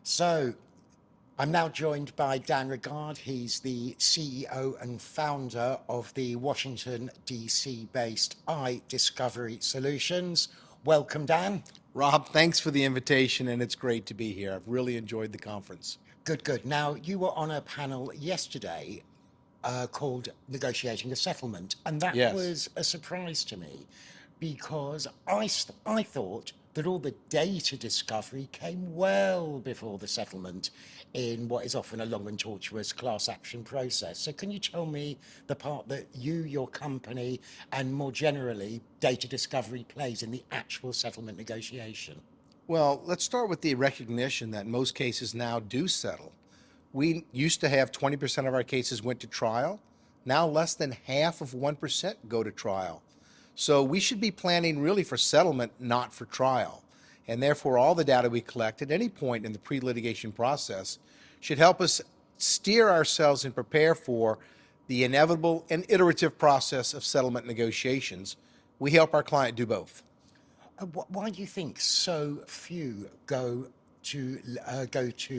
So I'm now joined by Dan Regard. He's the CEO and founder of the Washington, D.C. based iDiscovery Solutions. Welcome, Dan. Rob, thanks for the invitation, and it's great to be here. I've really enjoyed the conference. Good, good. Now, you were on a panel yesterday called Negotiating a Settlement, and that Yes. was a surprise to me because I thought that all the data discovery came well before the settlement in what is often a long and tortuous class action process. So can you tell me the part that you, your company, and more generally, data discovery plays in the actual settlement negotiation? Well, let's start with the recognition that most cases now do settle. We used to have 20% of our cases went to trial. Now less than half of 1% go to trial. So we should be planning really for settlement, not for trial. And therefore, all the data we collect at any point in the pre-litigation process should help us steer ourselves and prepare for the inevitable and iterative process of settlement negotiations. We help our client do both. Why do you think so few go to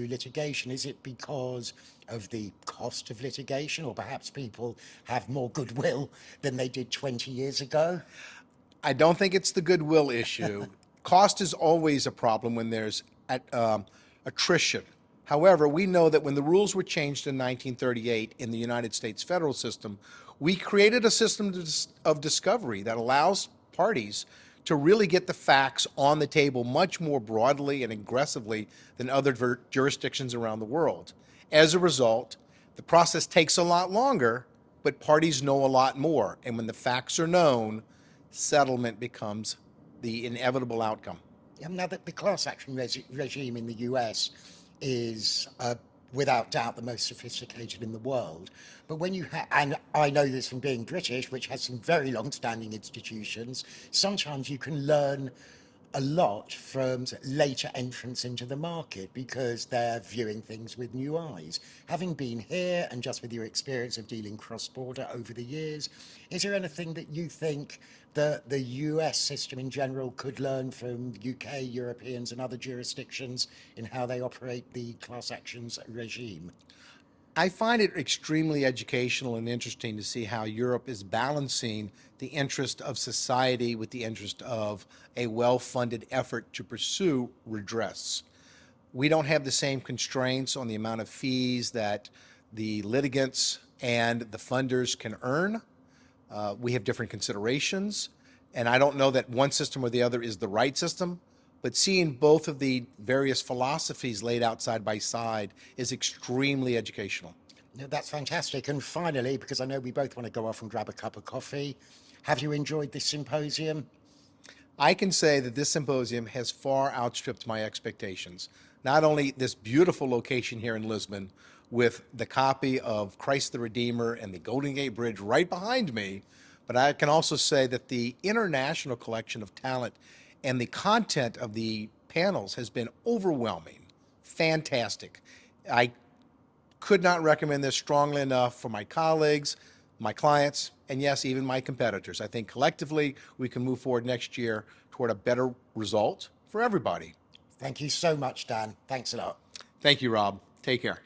litigation? Is it because of the cost of litigation, or perhaps people have more goodwill than they did 20 years ago? I don't think it's the goodwill issue. Cost is always a problem when there's attrition. However, we know that when the rules were changed in 1938 in the United States federal system, we created a system of discovery that allows parties to really get the facts on the table much more broadly and aggressively than other jurisdictions around the world. As a result, the process takes a lot longer, but parties know a lot more. And when the facts are known, settlement becomes the inevitable outcome. Now that the class action regime in the US is without doubt the most sophisticated in the world, but when you and I know this from being British, which has some very long-standing institutions, sometimes you can learn a lot from later entrants into the market because they're viewing things with new eyes. Having been here and just with your experience of dealing cross-border over the years, is there anything that you think that the US system in general could learn from UK, Europeans and other jurisdictions in how they operate the class actions regime? I find it extremely educational and interesting to see how Europe is balancing the interest of society with the interest of a well-funded effort to pursue redress. We don't have the same constraints on the amount of fees that the litigants and the funders can earn. We have different considerations, and I don't know that one system or the other is the right system, but seeing both of the various philosophies laid out side by side is extremely educational. No, that's fantastic. And finally, because I know we both want to go off and grab a cup of coffee, have you enjoyed this symposium? I can say that this symposium has far outstripped my expectations. Not only this beautiful location here in Lisbon with the copy of Christ the Redeemer and the Golden Gate Bridge right behind me, but I can also say that the international collection of talent and the content of the panels has been overwhelming, fantastic. I could not recommend this strongly enough for my colleagues, my clients, and yes, even my competitors. I think collectively we can move forward next year toward a better result for everybody. Thank you so much, Dan. Thanks a lot. Thank you, Rob. Take care.